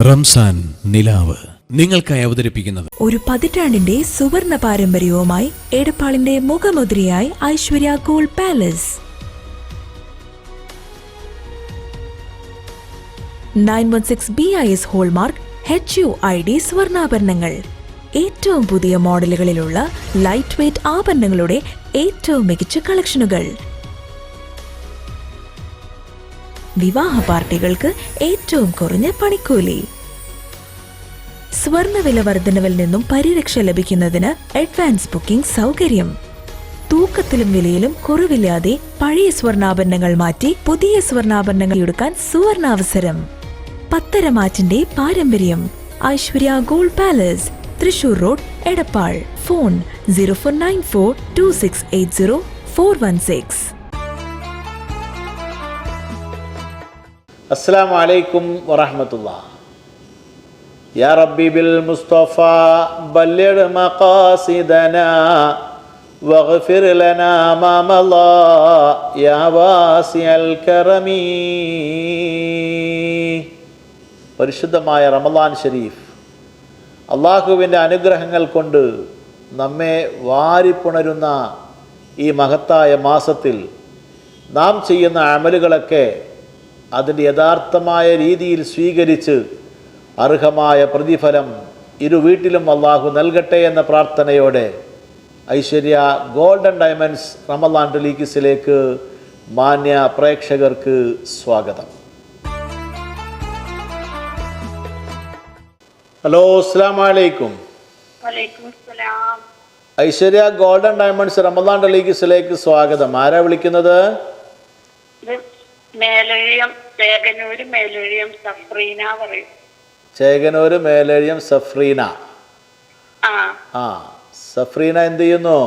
റംസാൻ നിലാവ് നിങ്ങൾക്കായി അവതരിപ്പിക്കുന്നത് ഒരു പതിറ്റാണ്ടിന്റെ സുവർണ പാരമ്പര്യവുമായി എടപ്പാളിന്റെ മുഖമുദ്രയായി Aishwarya gold palace. 916 BIS hallmark HUID സ്വർണ്ണാഭരണങ്ങൾ. ഏറ്റവും പുതിയ മോഡലുകളിലുള്ള ലൈറ്റ് വെയ്റ്റ് ആഭരണങ്ങളുടെ ഏറ്റവും മികച്ച കളക്ഷനുകൾ. വിവാഹ പാർട്ടികൾക്ക് ഏറ്റവും കുറഞ്ഞ പണിക്കൂലി. സ്വർണ്ണവില വർധനവിൽ നിന്നും പരിരക്ഷ ലഭിക്കുന്നതിന് അഡ്വാൻസ് ബുക്കിംഗ് സൗകര്യം. തൂക്കത്തിലും വിലയിലും കുറവില്ലാതെ പഴയ സ്വർണ്ണാഭരണങ്ങൾ മാറ്റി പുതിയ സ്വർണ്ണാഭരണങ്ങൾ എടുക്കാൻ സുവർണാവസരം. പത്തരമാറ്റിന്റെ പാരമ്പര്യം. Aishwarya gold palace, Thrissur road, Edappal. Phone 04942680 അസ്സലാമു അലൈക്കും വറഹ്മത്തുള്ളാഹി. യാ റബ്ബി ബിൽ മുസ്തഫ ബല്ലിഗ് മഖാസിദനാ വഗ്ഫിർ ലനാ മാ മളാ യാ വാസിഅൽ കറമി. പരിശുദ്ധമായ റമളാൻ ഷരീഫ് അള്ളാഹുവിൻ്റെ അനുഗ്രഹങ്ങൾ കൊണ്ട് നമ്മെ വാരിപ്പുണരുന്ന ഈ മഹത്തായ മാസത്തിൽ നാം ചെയ്യുന്ന അമലുകളൊക്കെ അതിൻ്റെ യഥാർത്ഥമായ രീതിയിൽ സ്വീകരിച്ച് അർഹമായ പ്രതിഫലം ഇരു വീട്ടിലും അള്ളാഹു നൽകട്ടെ എന്ന പ്രാർത്ഥനയോടെ ഐശ്വര്യ ഗോൾഡൻ ഡയമണ്ട്സ് റമളാൻ ടെലികിസിലേക്ക് മാന്യ പ്രേക്ഷകർക്ക് സ്വാഗതം. ഹലോ, അസ്സലാമു അലൈക്കും. ഐശ്വര്യ ഗോൾഡൻ ഡയമണ്ട്സ് റമളാൻ ടെലികിസിലേക്ക് സ്വാഗതം. ആരാ വിളിക്കുന്നത്? ചേകനൂര് മേലഴിയം സഫ്രീന. ആ, സഫ്രീന എന്ത് ചെയ്യുന്നു?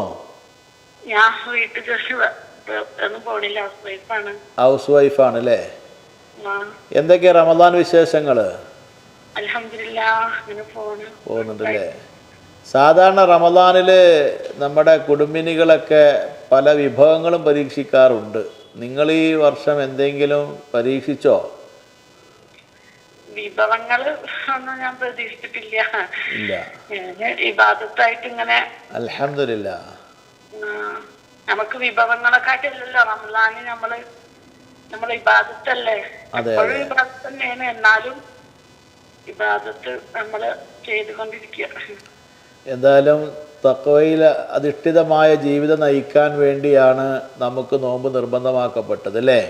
ഹൗസ് വൈഫാണ് അല്ലേ? എന്തൊക്കെയാ റമളാൻ വിശേഷങ്ങള്? പോകുന്നുണ്ടല്ലേ? സാധാരണ റമളാനില് നമ്മുടെ കുടുംബിനികളൊക്കെ പല വിഭവങ്ങളും പരീക്ഷിക്കാറുണ്ട്. നിങ്ങൾ ഈ വർഷം എന്തെങ്കിലും പരീക്ഷിച്ചോ? വിഭവങ്ങൾ ഒന്നും ഞാൻ പ്രതീക്ഷിച്ചിട്ടില്ല. ഇബാദത്തായിട്ട് ഇങ്ങനെ അൽഹംദുലില്ലാ. നമുക്ക് വിഭവങ്ങളെക്കാട്ടില്ലല്ലോ റമളാന്. നമ്മള് ഇബാദത്തല്ലേ, എപ്പോഴും ഇബാദത്ത് തന്നെയാണ്. എന്നാലും ഇബാദത്ത് നമ്മള് ചെയ്തുകൊണ്ടിരിക്കുക. എന്തായാലും തഖ്വയിൽ അധിഷ്ഠിതമായ ജീവിതം നയിക്കാൻ വേണ്ടിയാണ് നമുക്ക് നോമ്പ് നിർബന്ധമാക്കപ്പെട്ടത് അല്ലേ?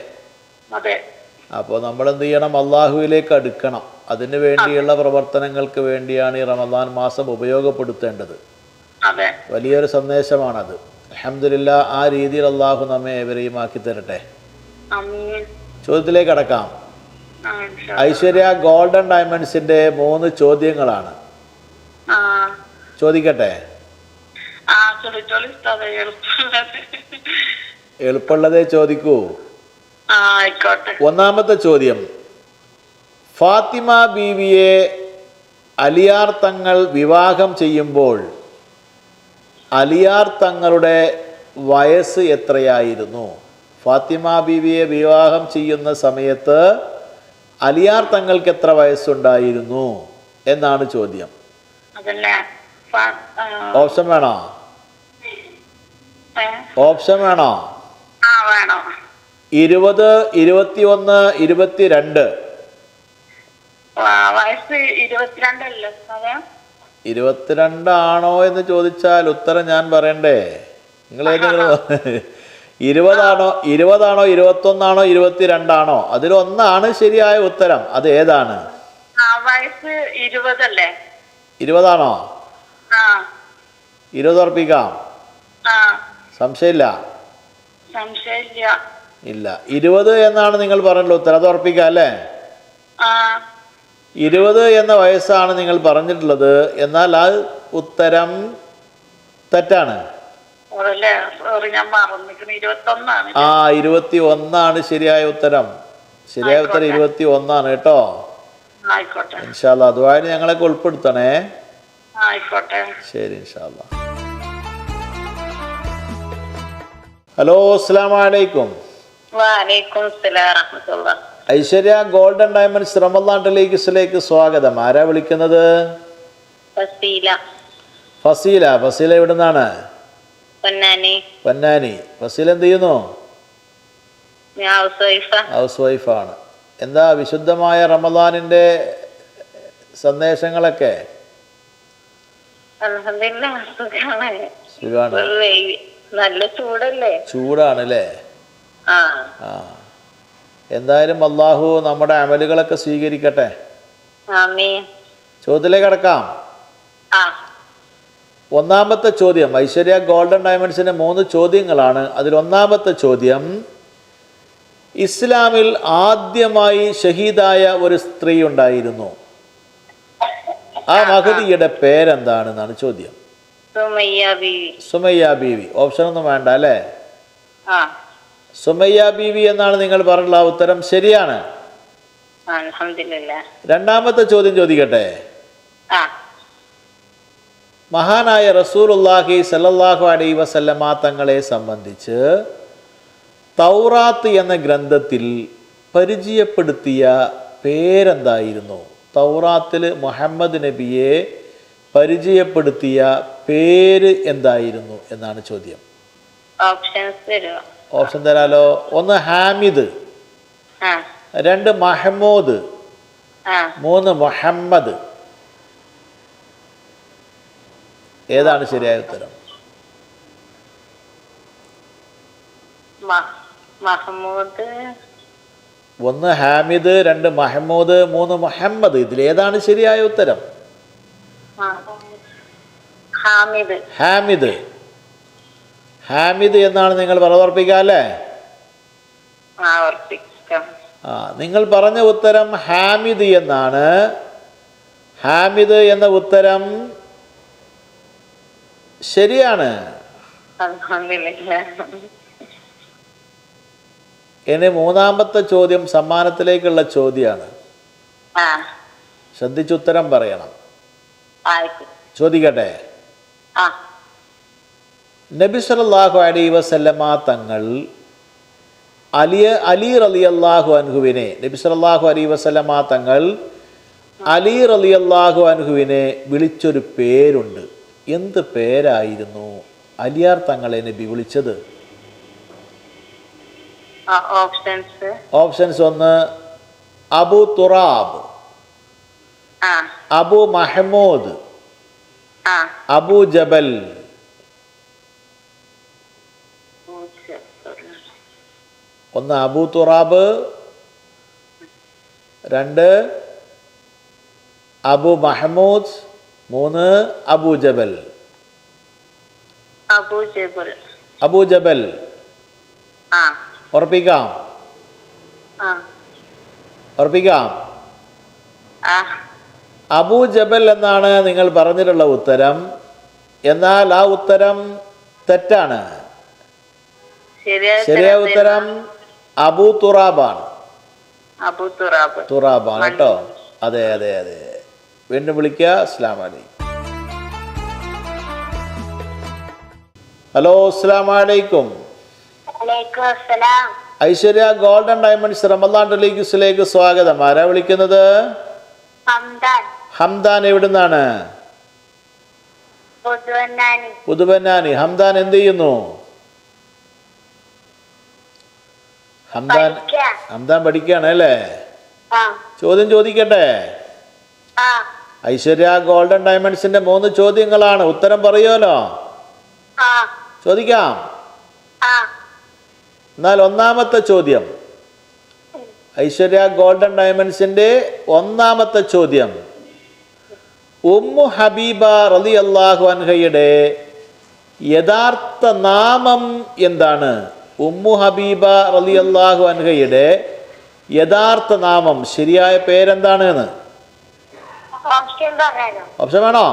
അതെ. അപ്പോൾ നമ്മൾ എന്ത് ചെയ്യണം? അള്ളാഹുവിലേക്ക് അടുക്കണം. അതിനു വേണ്ടിയുള്ള പ്രവർത്തനങ്ങൾക്ക് വേണ്ടിയാണ് ഈ റമളാൻ മാസം ഉപയോഗപ്പെടുത്തേണ്ടത്. വലിയൊരു സന്ദേശമാണത്. അൽഹംദുലില്ലാ. ആ രീതിയിൽ അള്ളാഹു നമ്മെ ഏവരെയും ആക്കി തരട്ടെ. ചോദ്യത്തിലേക്ക് അടക്കാം. ഐശ്വര്യ ഗോൾഡൻ ഡയമണ്ട്സിന്റെ 3 ചോദ്യങ്ങളാണ്. ചോദിക്കട്ടെ? എളുപ്പമുള്ളതേ ചോദിക്കൂ. ഒന്നാമത്തെ ചോദ്യം, ഫാത്തിമ ബീവിയെ അലിയാർ തങ്ങൾ വിവാഹം ചെയ്യുമ്പോൾ അലിയാർ തങ്ങളുടെ വയസ്സ് എത്രയായിരുന്നു? ഫാത്തിമ ബീവിയെ വിവാഹം ചെയ്യുന്ന സമയത്ത് അലിയാർ തങ്ങൾക്ക് എത്ര വയസ്സുണ്ടായിരുന്നു എന്നാണ് ചോദ്യം. ഓപ്ഷൻ വേണോ? ഓപ്ഷൻ വേണോ? 20, 21, 22. 22 ആണോ എന്ന് ചോദിച്ചാൽ ഉത്തരം ഞാൻ പറയണ്ടേ? നിങ്ങൾ ഏതെങ്കിലും 20 ആണോ, 21 ആണോ, 22 ആണോ? അതിലൊന്നാണ് ശരിയായ ഉത്തരം. അത് ഏതാണ്? 20 ആണോ? 20 ഉറപ്പിക്കാം? സംശയമില്ല? ഇല്ല. 20 എന്നാണ് നിങ്ങൾ പറഞ്ഞല്ലോ ഉത്തരം. അത് ഉറപ്പിക്കാം അല്ലേ? 20 എന്ന വയസ്സാണ് നിങ്ങൾ പറഞ്ഞിട്ടുള്ളത്. എന്നാൽ ആ ഉത്തരം തെറ്റാണ്. 21 ശരിയായ ഉത്തരം. ശരിയായ ഉത്തരം 21 കേട്ടോ. ഇൻഷാ അല്ലാഹ് ദുആയിൽ ഞങ്ങളൊക്കെ ഉൾപ്പെടുത്തണേ. ശരി, ഇൻഷാ അല്ലാഹ്. ഹലോ, അസ്സലാമു അലൈക്കും. വഅലൈക്കും അസ്സലാം വറഹ്മത്തുള്ളാഹി. ഐശ്വര്യ ഗോൾഡൻ ഡയമണ്ട്സ് റമദാൻ ടെലിവിഷനിലേക്ക് സ്വാഗതം. ആരാ വിളിക്കുന്നത്? ഫസീല. ഫസീല എവിടെ നിന്നാണ്? പൊന്നാനി. ഫസീല എന്ത് ചെയ്യുന്നു? ഹൗസ് വൈഫാണ്. എന്താ വിശുദ്ധമായ റമദാനിന്റെ സന്ദേശങ്ങളൊക്കെ? സുഖാണ്. നല്ല ചൂടല്ലേ? ചൂടാണല്ലേ? ആ, എന്തായാലും അള്ളാഹു നമ്മുടെ അമലുകളൊക്കെ സ്വീകരിക്കട്ടെ. ചോദ്യത്തിലേക്ക് കടക്കാം. ഒന്നാമത്തെ ചോദ്യം, ഐശ്വര്യ ഗോൾഡൻ ഡയമണ്ട്സിന്റെ 3 ചോദ്യങ്ങളാണ്. അതിൽ ഒന്നാമത്തെ ചോദ്യം, ഇസ്ലാമിൽ ആദ്യമായി ഷഹീദായ ഒരു സ്ത്രീ ഉണ്ടായിരുന്നു. ആ മഹദിയുടെ പേരെന്താണെന്നാണ് ചോദ്യം. സുമയ്യ ബീവി. ഓപ്ഷൻ ഒന്നും വേണ്ട അല്ലേ? സുമയ്യ ബീവി എന്നാണ് നിങ്ങൾ പറഞ്ഞുള്ള ഉത്തരം ശരിയാണ്. രണ്ടാമത്തെ ചോദ്യം ചോദിക്കട്ടെ. മഹാനായ റസൂലുള്ളാഹി സല്ലല്ലാഹു അലൈഹി വസല്ലമ തങ്ങളെ സംബന്ധിച്ച് തൗറാത്ത് എന്ന ഗ്രന്ഥത്തിൽ പരിചയപ്പെടുത്തിയ പേരെന്തായിരുന്നു? തൗറാത്തിൽ മുഹമ്മദ് നബിയെ പരിചയപ്പെടുത്തിയ പേര് എന്തായിരുന്നു എന്നാണ് ചോദ്യം. ഓപ്ഷൻ തരാലോ. 1 ഹാമിദ്, 2 മഹ്മൂദ്, 3 മുഹമ്മദ്. ഏതാണ് ശരിയായ ഉത്തരം? മഹ്മൂദ്. 1 ഹാമിദ്, 2 മഹ്മൂദ്, 3 മുഹമ്മദ്. ഇതിലേതാണ് ശരിയായ ഉത്തരം? ഹാമിദ്. ഹാമിദ് എന്നാണ് നിങ്ങൾ പറഞ്ഞുറപ്പിക്കുക അല്ലേ? നിങ്ങൾ പറഞ്ഞ ഉത്തരം ഹാമിദ് എന്നാണ്. ഹാമിദ് എന്ന ഉത്തരം ശരിയാണ്. ഇനി മൂന്നാമത്തെ ചോദ്യം സമ്മാനത്തിലേക്കുള്ള ചോദ്യമാണ്. ശ്രദ്ധിച്ചുത്തരം പറയണം. ചോദിക്കട്ടെ. നബി സല്ലല്ലാഹു അലൈഹി വസല്ലമ തങ്ങൾ അലി റളിയല്ലാഹു അൻഹുവിനെ നബി സല്ലല്ലാഹു അലൈഹി വസല്ലമ തങ്ങൾ അലി റളിയല്ലാഹു അൻഹുവിനെ വിളിച്ചൊരു പേരുണ്ട്. എന്ത് പേരായിരുന്നു അലിയാർ തങ്ങളെ നബി വിളിച്ചത്? ഓപ്ഷൻസ് 1 അബു തുറാബ്, അബു മഹ്മൂദ്, അബു ജബൽ. 1 അബു തുറാബ്, 2 അബു മഹ്മൂദ്, 3 അബു ജബൽ. അബു ജബൽ. ഉറപ്പിക്കാം? അബു ജബൽ എന്നാണ് നിങ്ങൾ പറഞ്ഞിട്ടുള്ള ഉത്തരം. എന്നാൽ ആ ഉത്തരം തെറ്റാണ്. ശരിയായ ഉത്തരം അബു തുറാബാണ്. തുറാബാണ് കേട്ടോ. അതെ. വീണ്ടും വിളിക്കുക. അസ്സലാമു അലൈക്കും. ഹലോ, അസ്സലാമു അലൈക്കും. ഐശ്വര്യ ഗോൾഡൻ ഡയമണ്ട്സ് റമദാൻ ടെലിവിഷനിലേക്ക് സ്വാഗതം. ആരാ വിളിക്കുന്നത്? ഹംദാൻ. എവിടുന്നാണ്? പുതുവന്നാനി. ഹംദാൻ എന്ത് ചെയ്യുന്നു? ഹംദാൻ പഠിക്കുകയാണ് അല്ലേ? ചോദ്യം ചോദിക്കട്ടെ. ഐശ്വര്യ ഗോൾഡൻ ഡയമണ്ട്സിന്റെ 3 ചോദ്യങ്ങളാണ്. ഉത്തരം പറയുമല്ലോ? ചോദിക്കാം. എന്നാൽ ഒന്നാമത്തെ ചോദ്യം, ഐശ്വര്യ ഗോൾഡൻ ഡയമണ്ട്സിന്റെ ഒന്നാമത്തെ ചോദ്യം, ഉമ്മു ഹബീബ റളിയല്ലാഹു അൻഹയുടെ യഥാർത്ഥ നാമം എന്താണ്? ഉമ്മു ഹബീബ റളിയല്ലാഹു അൻഹയുടെ യഥാർത്ഥ നാമം, ശരിയായ പേരെന്താണ് എന്ന്? ഓപ്ഷൻ വേണോ?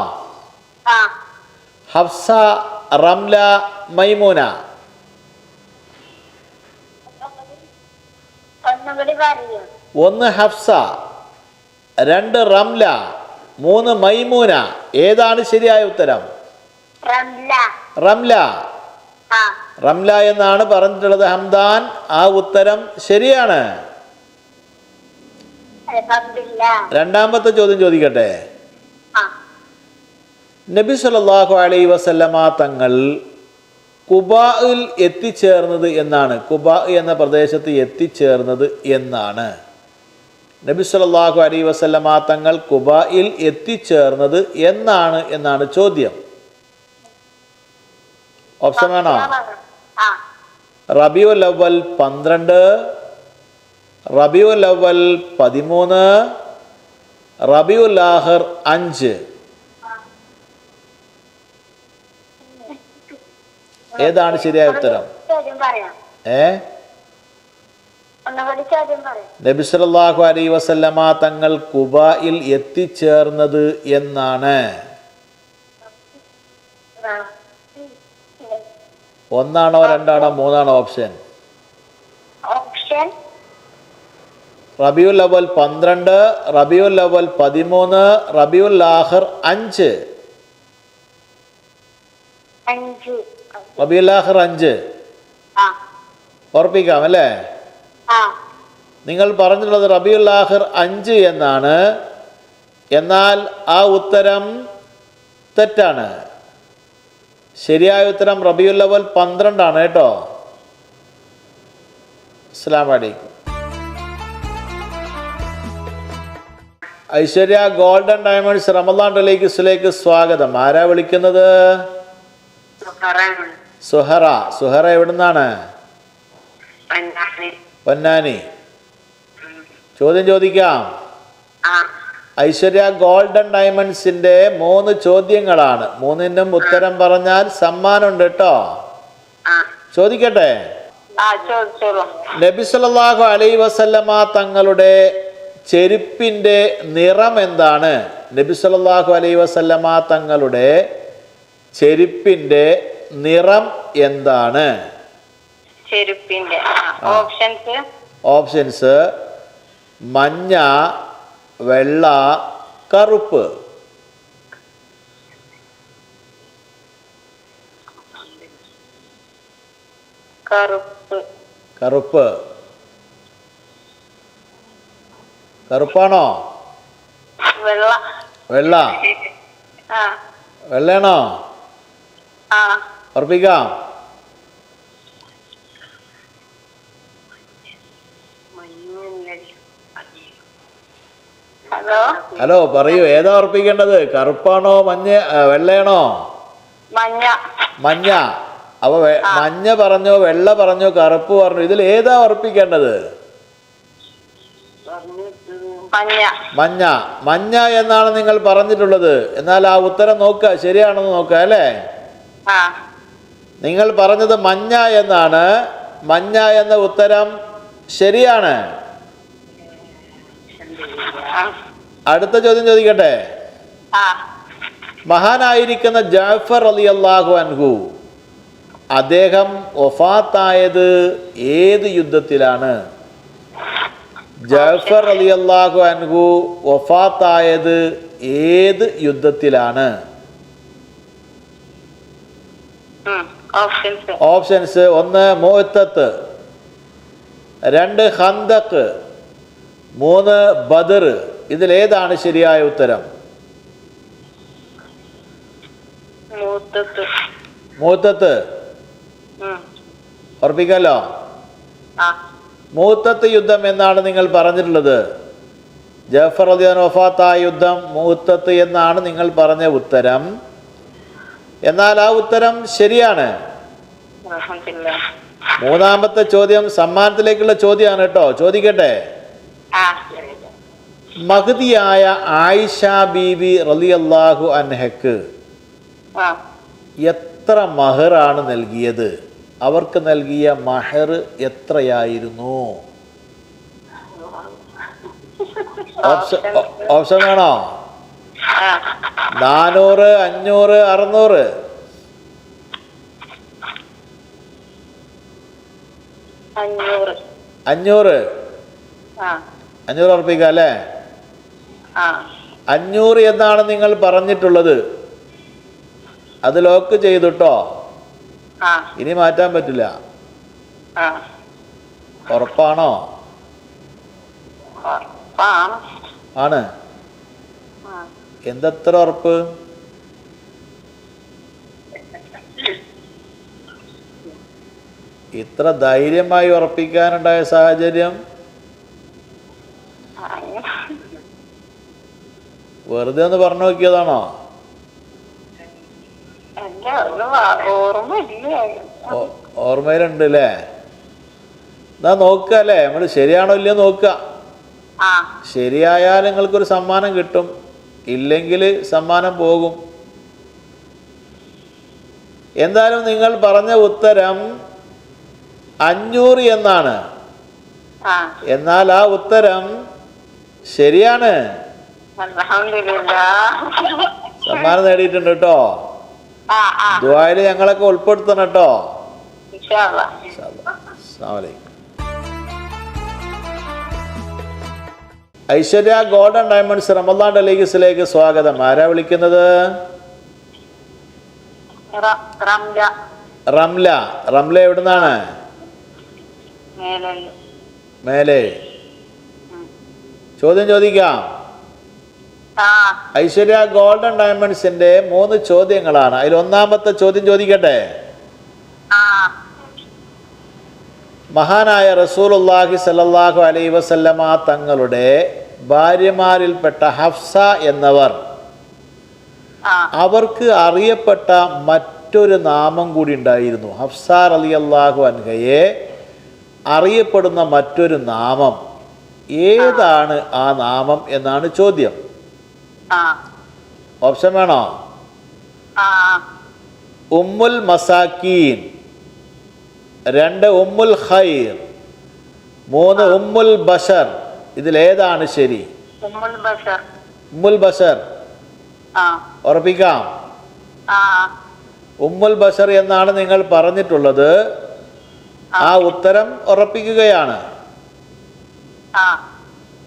ഹഫ്സ, റംല, മൈമൂന. 1 ഹഫ്സ, 2 റംല, 3 മൈമൂന. ഏതാണ് ശരിയായ ഉത്തരം? റംല. റംല എന്നാണ് പറഞ്ഞിട്ടുള്ളത് ഹംദാൻ. ആ ഉത്തരം ശരിയാണ്. രണ്ടാമത്തെ ചോദ്യം ചോദിക്കട്ടെ. നബി സല്ലല്ലാഹു അലൈഹി വസല്ലമ തങ്ങൾ ഖുബായിൽ എത്തിച്ചേർന്നത് എന്നാണ്. ഖുബാ എന്ന പ്രദേശത്ത് എത്തിച്ചേർന്നത് എന്നാണ്. നബി സല്ലല്ലാഹു അലൈഹി വസല്ലമ തങ്ങൾ ഖുബായിൽ എത്തിച്ചേർന്നത് എന്നാണ് ചോദ്യം. ഓപ്ഷൻ വേണോ? റബീഉൽ അവ്വൽ 12, റബീഉൽ അവ്വൽ 13, റബീഉൽ ആഖിർ 5. ഏതാണ് ശരിയായ ഉത്തരം? നബി സല്ലല്ലാഹു അലൈഹി വസല്ലമ തങ്ങൾ ഖുബായിൽ എത്തിച്ചേർന്നത് എന്നാണ്. ഒന്നാണോ രണ്ടാണോ മൂന്നാണോ ഓപ്ഷൻ? റബീഉൽ അവ്വൽ 12, റബീഉൽ അവ്വൽ 13, റബീഉൽ ആഖിർ 5. റബീഉൽ ആഖിർ 5 ഉറപ്പിക്കാം അല്ലേ? നിങ്ങൾ പറഞ്ഞിട്ടുള്ളത് റബീഉൽ ആഖിർ 5 എന്നാണ്. എന്നാൽ ആ ഉത്തരം തെറ്റാണ്. ശരിയായ ഉത്തരം റബീഉൽ അവ്വൽ 12 ആണ് കേട്ടോ. അസ്സലാമു അലൈക്കും. ഐശ്വര്യ ഗോൾഡൻ ഡയമണ്ട്സ് റമദാൻ ടെലിക്സിലേക്ക് സ്വാഗതം. ആരാ വിളിക്കുന്നത്? സുഹറ എവിടുന്നാണ്? പൊന്നാനി. ചോദ്യം ചോദിക്കാം. ഐശ്വര്യ ഗോൾഡൻ ഡയമണ്ട്സിന്റെ 3 ചോദ്യങ്ങളാണ്. 3നും ഉത്തരം പറഞ്ഞാൽ സമ്മാനമുണ്ട് കേട്ടോ. ചോദിക്കട്ടെ. നബി സല്ലല്ലാഹു അലൈഹി വസല്ലമ തങ്ങളുടെ ചെരുപ്പിന്റെ നിറം എന്താണ്? നബി സല്ലല്ലാഹു അലൈഹി വസല്ലമ തങ്ങളുടെ ചെരുപ്പിന്റെ നിറം എന്താണ്? ഓപ്ഷൻസ് മഞ്ഞ, വെള്ള, കറുപ്പ്. കറുപ്പാണോ? വെള്ളയാണോ? ഉറപ്പിക്കാം. ഹലോ പറയൂ, ഏതാ ഉറപ്പിക്കേണ്ടത്? കറുപ്പാണോ വെള്ളയാണോ? മഞ്ഞ. അപ്പൊ മഞ്ഞ പറഞ്ഞോ, വെള്ള പറഞ്ഞോ, കറുപ്പ് പറഞ്ഞോ, ഇതിൽ ഏതാ ഉറപ്പിക്കേണ്ടത്? മഞ്ഞ എന്നാണ് നിങ്ങൾ പറഞ്ഞിട്ടുള്ളത്. എന്നാൽ ആ ഉത്തരം നോക്കുക, ശരിയാണെന്ന് നോക്കുക അല്ലേ? നിങ്ങൾ പറഞ്ഞത് മഞ്ഞ എന്നാണ്. മഞ്ഞ എന്ന ഉത്തരം ശരിയാണ്. അടുത്ത ചോദ്യം ചോദിക്കട്ടെ. മഹാനായിരിക്കുന്ന ജഅഫർ റളിയല്ലാഹു അൻഹു അദ്ദേഹം വഫാത്തായത് ഏത് യുദ്ധത്തിലാണ്? ജഅഫർ റളിയല്ലാഹു അൻഹു വഫാത്തായത് ഏത് യുദ്ധത്തിലാണ്? ഓപ്ഷൻസ് 1 മുഅത്തത്ത്, 2 ഖന്ദഖ്, 3 ബദർ. ഇതിലേതാണ് ശരിയായ ഉത്തരം? മുഅത്തത്ത്. ഉറപ്പിക്കാലോ? മുഅത്തത്ത് യുദ്ധം എന്നാണ് നിങ്ങൾ പറഞ്ഞിട്ടുള്ളത്. ജഅഫർ റളിയല്ലാഹു അൻഹു വഫാത്തായ യുദ്ധം മുഅത്തത്ത് എന്നാണ് നിങ്ങൾ പറഞ്ഞ ഉത്തരം. എന്നാൽ ആ ഉത്തരം ശരിയാണ്. മൂന്നാമത്തെ ചോദ്യം സമ്മാനത്തിലേക്കുള്ള ചോദ്യമാണ് കേട്ടോ. ചോദിക്കട്ടെ. മഹദിയായ ആയിഷ ബീവി റളിയല്ലാഹു അൻഹക്ക് എത്ര മഹറാണ് നൽകിയത്? അവർക്ക് നൽകിയ മഹർ എത്രയായിരുന്നു? ഓപ്ഷൻ വേണോ? 400, 500, 600. അഞ്ഞൂറ് ഉറപ്പിക്കാം അല്ലേ? 500 എന്നാണ് നിങ്ങൾ പറഞ്ഞിട്ടുള്ളത്. അത് ലോക്ക് ചെയ്തിട്ടോ, ഇനി മാറ്റാൻ പറ്റില്ല. ഉറപ്പാണോ? ഉറപ്പാണ്. ആണ്. ആ. എന്തത്ര ഉറപ്പ്? ഇത്ര ധൈര്യമായി ഉറപ്പിക്കാനുണ്ടായ സാഹചര്യം? വെറുതെ ഒന്ന് പറഞ്ഞു നോക്കിയതാണോ? ഓർമ്മയിലുണ്ട് അല്ലേ? എന്നാ നോക്കുക അല്ലേ, നമ്മൾ ശരിയാണോ ഇല്ലയോ നോക്കുക. ശരിയായാൽ നിങ്ങൾക്കൊരു സമ്മാനം കിട്ടും, ഇല്ലെങ്കിൽ സമ്മാനം പോകും. എന്തായാലും നിങ്ങൾ പറഞ്ഞ ഉത്തരം 500 എന്നാണ്. എന്നാൽ ആ ഉത്തരം ശരിയാണ്. സമ്മാനം നേടിയിട്ടുണ്ട് കേട്ടോ. ദുആയിൽ ഞങ്ങളൊക്കെ ഉൾപ്പെടുത്തണം കേട്ടോ. ഐശ്വര്യ ഗോൾഡൻ ഡയമണ്ട്സ് റമദാൻ ഡെലീഗസിലേക്ക് സ്വാഗതം. ആരാ വിളിക്കുന്നത്? റംല. റംല എവിടുന്നാണ്? മേലെ. ചോദ്യം ചോദിക്കാം. ഐശ്വര്യ ഗോൾഡൻ ഡയമണ്ട്സിന്റെ 3 ചോദ്യങ്ങളാണ്. അതിൽ ഒന്നാമത്തെ ചോദ്യം ചോദിക്കട്ടെ. മഹാനായ റസൂലുള്ളാഹി സ്വല്ലല്ലാഹു അലൈഹി വസല്ലമ തങ്ങളുടെ ഭാര്യമാരിൽപ്പെട്ട ഹഫ്സ എന്നവർ, അവർക്ക് അറിയപ്പെട്ട മറ്റൊരു നാമം കൂടി ഉണ്ടായിരുന്നു. ഹഫ്സ റളിയല്ലാഹു അൻഹയെ അറിയപ്പെടുന്ന മറ്റൊരു നാമം ഏതാണ്? ആ നാമം എന്നാണ് ചോദ്യം. ഓപ്ഷൻ വേണോ? ഉമ്മുൽ മസാക്കീൻ, 2 ഉമ്മുൽ ഖൈർ, 3 ഉമ്മുൽ ബഷർ. ഇതിലേതാണ് ശരി? ഉമ്മുൽ ബഷർ. ഉറപ്പിക്കാം. ഉമ്മുൽ ബഷർ എന്നാണ് നിങ്ങൾ പറഞ്ഞിട്ടുള്ളത്. ആ ഉത്തരം ഉറപ്പിക്കുകയാണ്.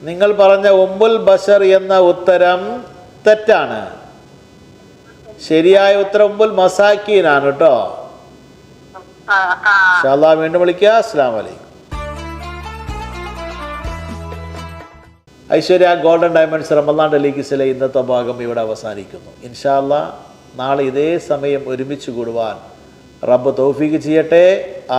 നിങ്ങൾ പറഞ്ഞ ഉമ്മുൽ ബഷർ എന്ന ഉത്തരം തെറ്റാണ്. ശരിയായ ഉത്തരം ഉമ്മുൽ മസാക്കീനാണ് കേട്ടോ. ഇൻഷാ അല്ലാഹ് വീണ്ടും വിളിക്കുക. അസ്സലാമു അലൈക്കും. ഐശ്വര്യ ഗോൾഡൻ ഡയമണ്ട്സ് റമദാൻ ഡെലീഗസിലെ ഇന്നത്തെ ഭാഗം ഇവിടെ അവസാനിക്കുന്നു. ഇൻഷാ അല്ലാഹ് നാളെ ഇതേ സമയം ഒരുമിച്ച് കൂടുവാൻ റബ്ബ് തൗഫീഖ് ചെയ്യട്ടെ.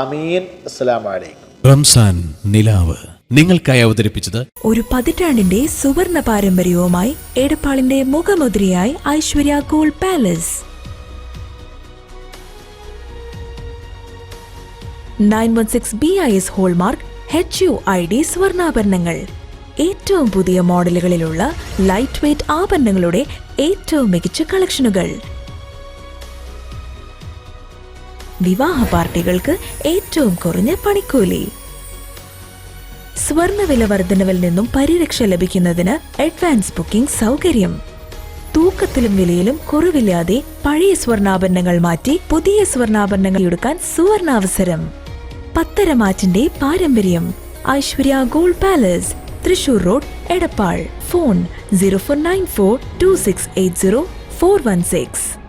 ആമീൻ. അസ്സലാമു അലൈക്കും. റംസാൻ നിലാവ് നിങ്ങൾക്കായി അവതരിപ്പിച്ചത് ഒരു പതിറ്റാണ്ടിന്റെ സുവർണ പാരമ്പര്യവുമായി എടപ്പാളിന്റെ മുഖമുദ്രയായി Aishwarya gold palace. 916 BIS hallmark HUID സ്വർണ്ണാഭരണങ്ങൾ. ഏറ്റവും പുതിയ മോഡലുകളിലുള്ള ലൈറ്റ് വെയ്റ്റ് ആഭരണങ്ങളുടെ ഏറ്റവും മികച്ച കളക്ഷനുകൾ. വിവാഹ പാർട്ടികൾക്ക് ഏറ്റവും കുറഞ്ഞ പണിക്കൂലി. സ്വർണ്ണവില വർധനവിൽ നിന്നും പരിരക്ഷ ലഭിക്കുന്നതിന് അഡ്വാൻസ് ബുക്കിംഗ് സൗകര്യം. തൂക്കത്തിലും വിലയിലും കുറവില്ലാതെ പഴയ സ്വർണ്ണാഭരണങ്ങൾ മാറ്റി പുതിയ സ്വർണ്ണാഭരണങ്ങൾ എടുക്കാൻ സുവർണാവസരം. പത്തരമാറ്റിന്റെ പാരമ്പര്യം. Aishwarya gold palace, Thrissur road, Edappal. Phone 0494 2680 416.